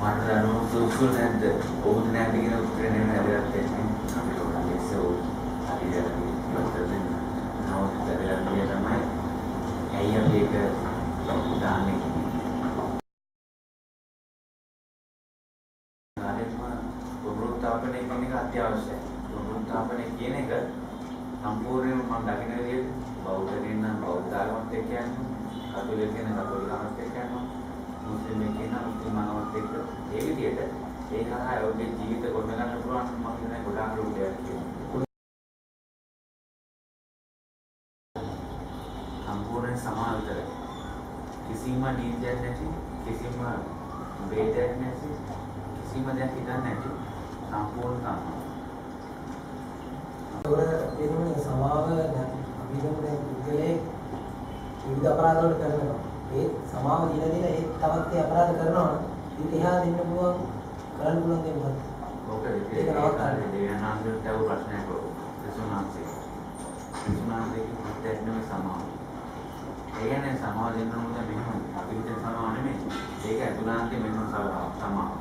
මට දැනුම සුසු නැද්ද? ඔබට නැද්ද කියන උත්තරේ නෙමෙයි වැදගත් වෙන්නේ. අපිට උනන්නේ ඒක හරියට ඉවත්දෙන්න. නමුත් වැදගත් දේ තමයි ඇයි අපි ඒක දාන්නේ කියන්නේ. පුනරුත්ථාපනය කියන එක අත්‍යවශ්‍යයි. පුනරුත්ථාපනය කියන එක සම්පූර්ණයෙන්ම මම දකින විදිහට බෞද්ධයන් නම් බෞද්ධ ආගමත් එක්ක යනවා. කතෝලික කෙනා කතෝලික ආගමත් එක්ක යනවා. මුස්ලිම් කෙනා මුස්ලිම් ආගමත් එක්ක ඒ විදිහට ඒ හරහා ඔබේ ජීවිත ගොඩනගන්න පුළුවන් මම කියන්නේ ගොඩාක් රූපයක් තියෙනවා. සම්පූර්ණ සමාන විතරයි. කිසිම නීතියක් නැති, කිසිම වේදයක් නැති, කිසිම දෙයක් හිතන්නේ නැති සම්පූර්ණ සමාන. ඒකේ සමාව දැන් අපි කියන්නේ පුද්ගලයේ විවිධ අපරාධ වලට කරනවා. ඒ සමාව දින දින ඒ තවත් ඒ අපරාධ කරනවා නම් ඉතින් එහා දෙන්න පුළුවන් කරන්න පුළුවන් දේ මොකක්ද? ඕක ඒක නවත්තන්න දෙයනාන්දට තව ප්‍රශ්නයක් විසුණාන්සේ. විසුණාන්සේ කියන්නේ සමාව. ඒ කියන්නේ සමාව දෙන්න ඕනේ මෙහෙම අපි හිතන සමාව නෙමෙයි. ඒක අතුලාන්තේ මෙන්න සමාව.